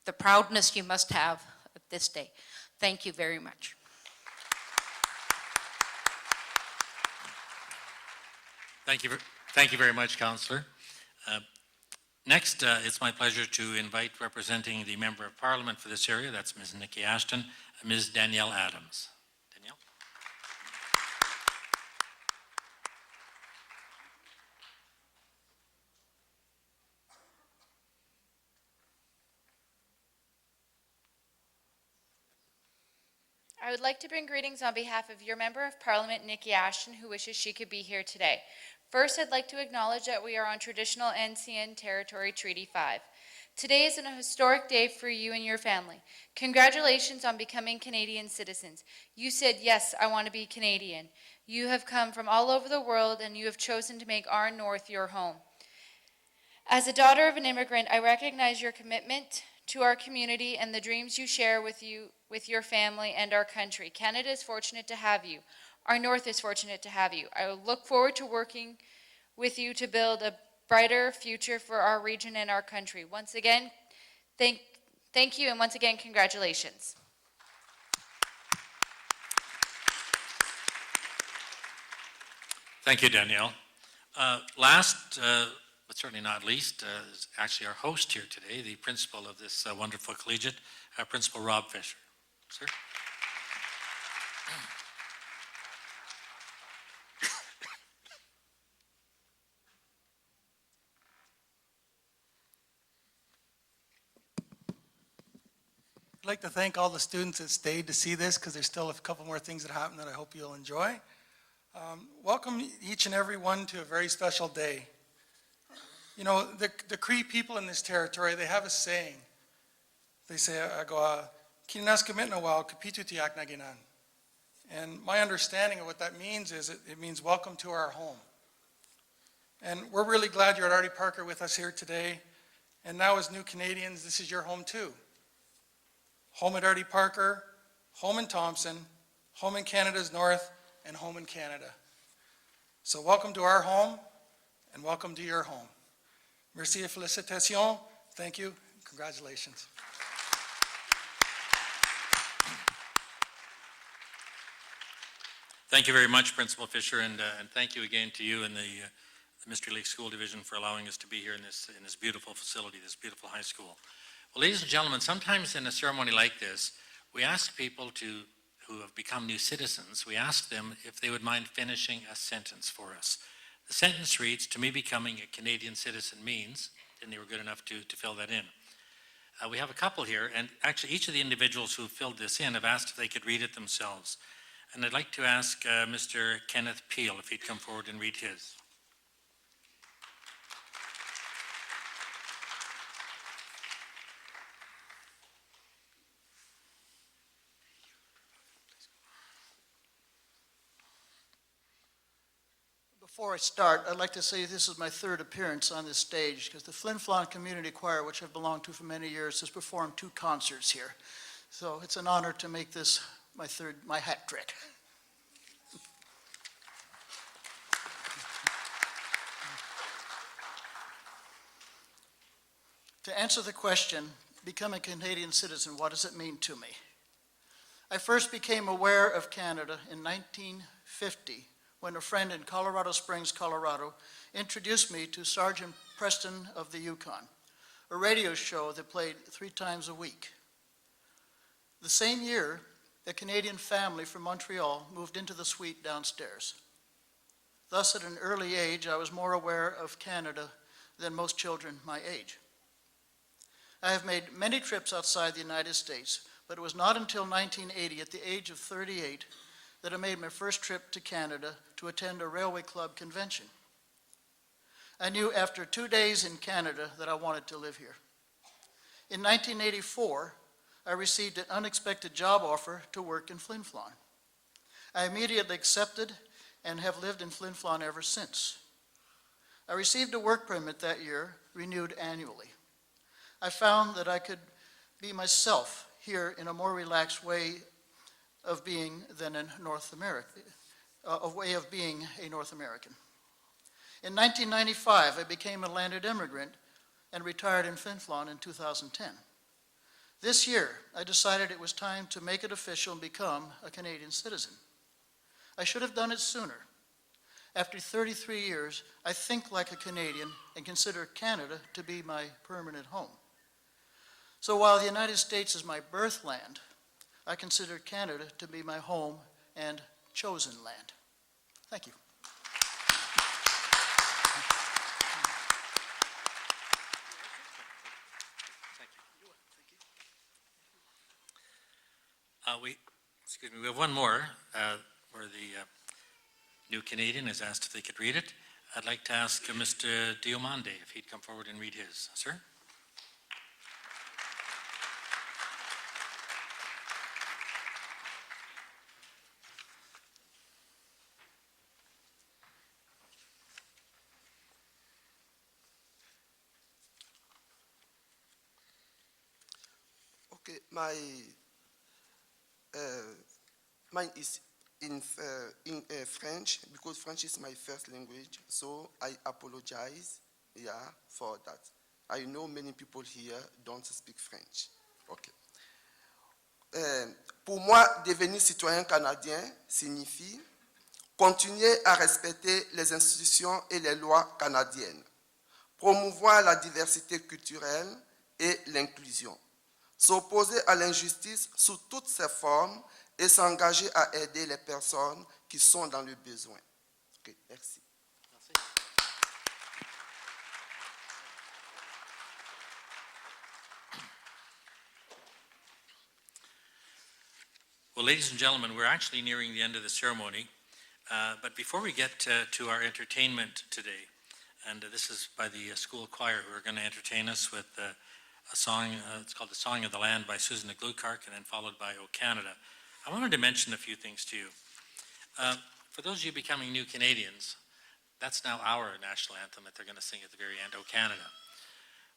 the proudness you must have at this day. Thank you very much. Thank you very much, Councillor. Next, it's my pleasure to invite representing the Member of Parliament for this area, that's Ms. Nikki Ashton, Ms. Danielle Adams. Danielle? I would like to bring greetings on behalf of your Member of Parliament, Nikki Ashton, who wishes she could be here today. First, I'd like to acknowledge that we are on traditional NCN Territory Treaty 5. Today is an historic day for you and your family. Congratulations on becoming Canadian citizens. You said, yes, I want to be Canadian. You have come from all over the world, and you have chosen to make our North your home. As a daughter of an immigrant, I recognize your commitment to our community and the dreams you share with your family and our country. Canada is fortunate to have you. Our North is fortunate to have you. I look forward to working with you to build a brighter future for our region and our country. Once again, thank you, and once again, congratulations. Thank you, Danielle. Last, but certainly not least, is actually our host here today, the principal of this wonderful collegiate, Principal Rob Fisher. Sir? I'd like to thank all the students that stayed to see this, because there's still a couple more things that happen that I hope you'll enjoy. Welcome each and every one to a very special day. You know, the Cree people in this territory, they have a saying. They say, "Kinanas kamitnawal kapitutiak naginan." And my understanding of what that means is it means welcome to our home. And we're really glad you're at Artie Parker with us here today. And now as new Canadians, this is your home too. Home at Artie Parker, home in Thompson, home in Canada's North, and home in Canada. So welcome to our home, and welcome to your home. Merci et félicitations. Thank you. Congratulations. Thank you very much, Principal Fisher, and thank you again to you and the Mystery Lake School Division for allowing us to be here in this beautiful facility, this beautiful high school. Well, ladies and gentlemen, sometimes in a ceremony like this, we ask people who have become new citizens, we ask them if they would mind finishing a sentence for us. The sentence reads, "To me, becoming a Canadian citizen means," and they were good enough to fill that in. We have a couple here, and actually each of the individuals who filled this in have asked if they could read it themselves. And I'd like to ask Mr. Kenneth Peel if he'd come forward and read his. Before I start, I'd like to say this is my third appearance on this stage because the Flin Flon Community Choir, which I've belonged to for many years, has performed 2 concerts here. So it's an honor to make this my hat trick. To answer the question, become a Canadian citizen, what does it mean to me? I first became aware of Canada in 1950 when a friend in Colorado Springs, Colorado, introduced me to Sergeant Preston of the Yukon, a radio show that played 3 times a week. The same year, a Canadian family from Montreal moved into the suite downstairs. Thus, at an early age, I was more aware of Canada than most children my age. I have made many trips outside the United States, but it was not until 1980, at the age of 38, that I made my first trip to Canada to attend a Railway Club convention. I knew after 2 days in Canada that I wanted to live here. In 1984, I received an unexpected job offer to work in Flin Flon. I immediately accepted and have lived in Flin Flon ever since. I received a work permit that year, renewed annually. I found that I could be myself here in a more relaxed way of being than in North America, a way of being a North American. In 1995, I became a landed immigrant and retired in Flin Flon in 2010. This year, I decided it was time to make it official and become a Canadian citizen. I should have done it sooner. After 33 years, I think like a Canadian and consider Canada to be my permanent home. So while the United States is my birthland, I consider Canada to be my home and chosen land. Thank you. We have one more where the new Canadian is asked if they could read it. I'd like to ask Mr. Diomande if he'd come forward and read his. Sir? Okay, mine is in French because French is my first language, so I apologize, for that. I know many people here don't speak French. Okay. Pour moi, devenir citoyen canadien signifie continuer à respecter les institutions et les lois canadiennes, promouvoir la diversité culturelle et l'inclusion, s'opposer à l'injustice sous toutes ses formes et s'engager à aider les personnes qui sont dans le besoin. Okay, merci. Well, ladies and gentlemen, we're actually nearing the end of the ceremony, but before we get to our entertainment today, and this is by the school choir who are going to entertain us with a song. It's called The Song of the Land by Susan Glukark, and then followed by O Canada. I wanted to mention a few things to you. For those of you becoming new Canadians, that's now our national anthem that they're going to sing at the very end, O Canada.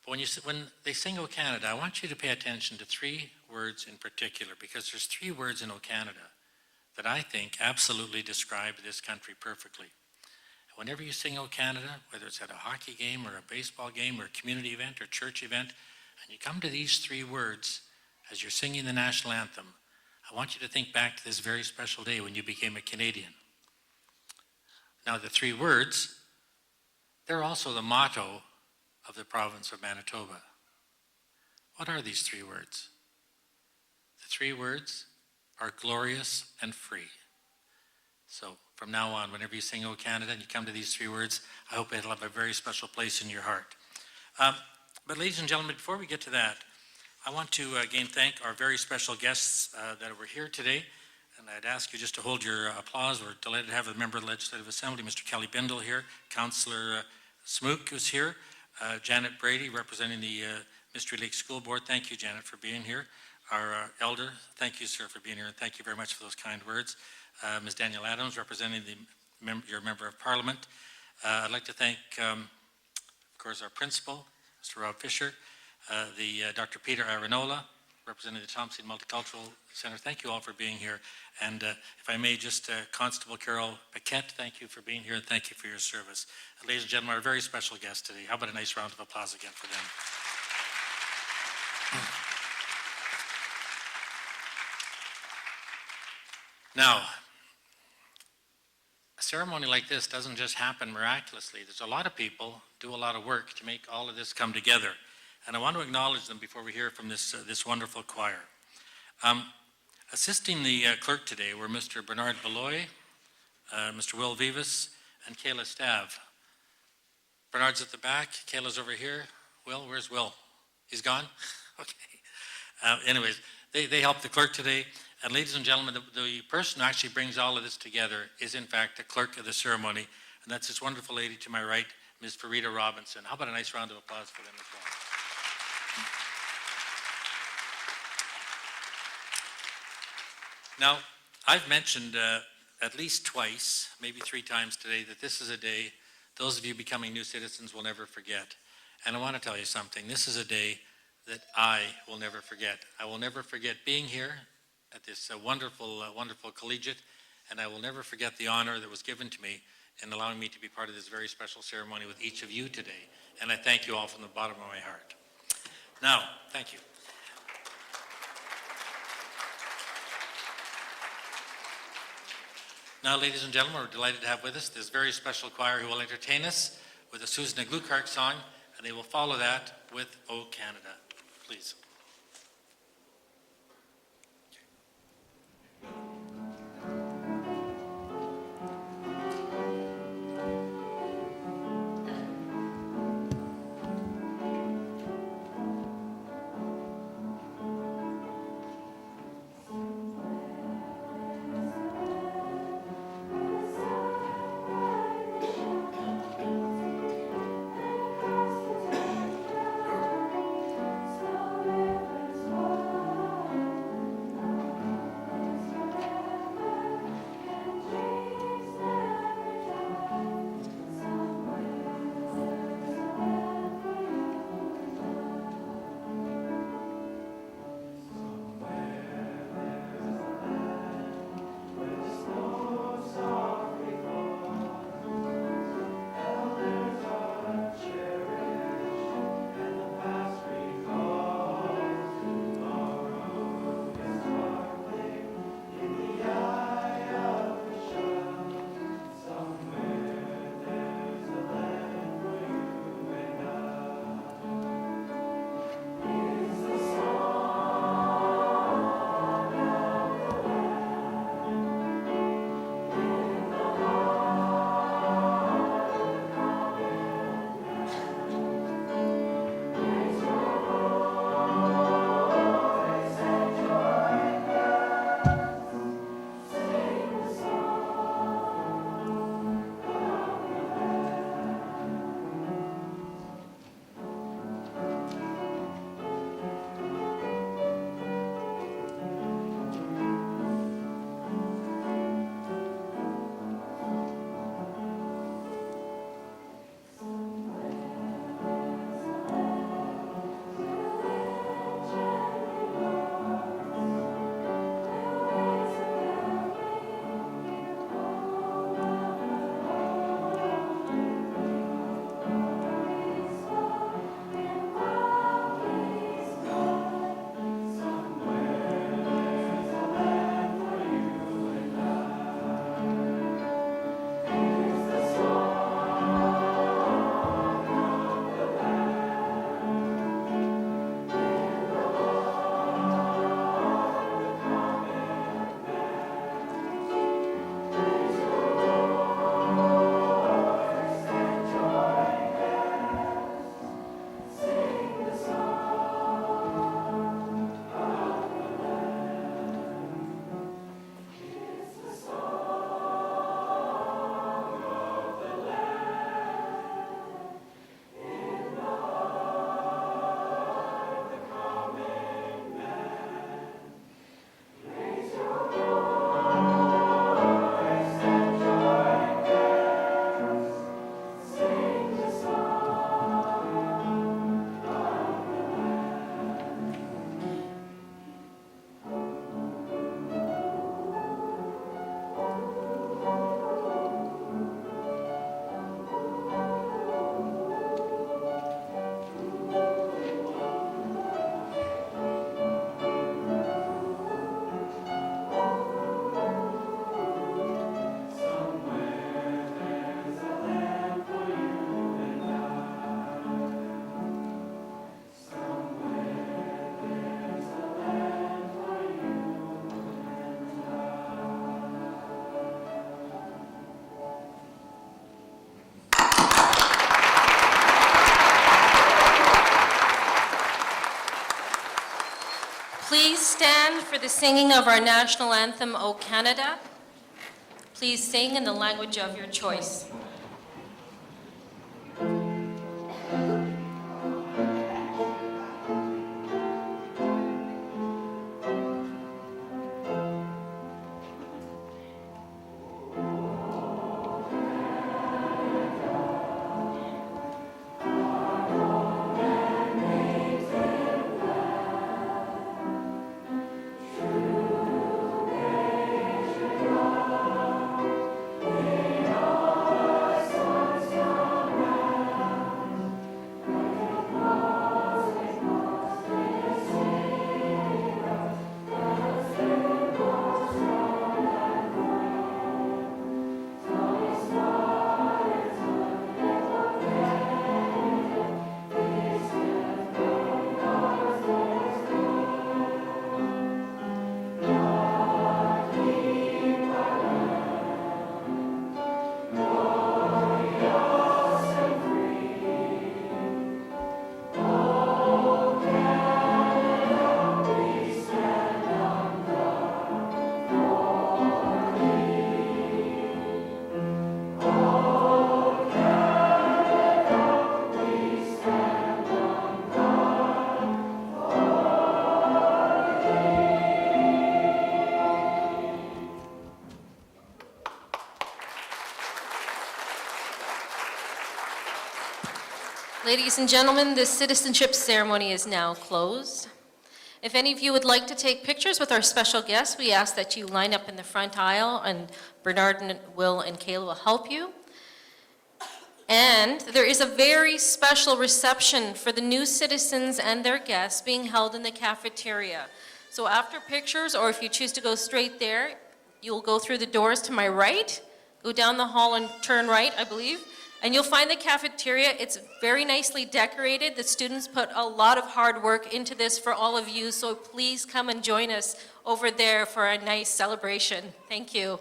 But when they sing O Canada, I want you to pay attention to three words in particular, because there's three words in O Canada that I think absolutely describe this country perfectly. Whenever you sing O Canada, whether it's at a hockey game or a baseball game or a community event or church event, and you come to these three words as you're singing the national anthem, I want you to think back to this very special day when you became a Canadian. Now, the three words, they're also the motto of the province of Manitoba. What are these three words? The three words are glorious and free. So from now on, whenever you sing O Canada and you come to these three words, I hope it'll have a very special place in your heart. But ladies and gentlemen, before we get to that, I want to again thank our very special guests that were here today. And I'd ask you just to hold your applause. We're delighted to have a member of the Legislative Assembly, Mr. Kelly Bindle here, Councillor Smook who's here, Janet Brady representing the Mystery Lake School Board. Thank you, Janet, for being here. Our elder, thank you, sir, for being here, and thank you very much for those kind words. Ms. Danielle Adams, representing your Member of Parliament. I'd like to thank, of course, our principal, Mr. Rob Fisher, Dr. Peter Arenola, representing the Thompson Multicultural Center. Thank you all for being here. And if I may, just Constable Carol Paquette, thank you for being here, and thank you for your service. And ladies and gentlemen, our very special guest today. How about a nice round of applause again for them? Now, a ceremony like this doesn't just happen miraculously. There's a lot of people do a lot of work to make all of this come together. And I want to acknowledge them before we hear from this wonderful choir. Assisting the clerk today were Mr. Bernard Beloy, Mr. Will Vivas, and Kayla Stav. Bernard's at the back, Kayla's over here. Will, where's Will? He's gone? Okay. Anyways, they helped the clerk today. And ladies and gentlemen, the person who actually brings all of this together is in fact the clerk of the ceremony. And that's this wonderful lady to my right, Ms. Farida Robinson. How about a nice round of applause for them as well? Now, I've mentioned at least twice, maybe three times today, that this is a day those of you becoming new citizens will never forget. And I want to tell you something. This is a day that I will never forget. I will never forget being here at this wonderful collegiate, and I will never forget the honor that was given to me in allowing me to be part of this very special ceremony with each of you today. And I thank you all from the bottom of my heart. Now, thank you. Now, ladies and gentlemen, we're delighted to have with us this very special choir who will entertain us with a Susan Glukark song, and they will follow that with O Canada. Please. So for the singing of our national anthem, O Canada. Please sing in the language of your choice. Ladies and gentlemen, this citizenship ceremony is now closed. If any of you would like to take pictures with our special guests, we ask that you line up in the front aisle, and Bernard and Will and Kayla will help you. And there is a very special reception for the new citizens and their guests being held in the cafeteria. So after pictures, or if you choose to go straight there, you'll go through the doors to my right, go down the hall and turn right, I believe, and you'll find the cafeteria. It's very nicely decorated. The students put a lot of hard work into this for all of you, so please come and join us over there for a nice celebration. Thank you.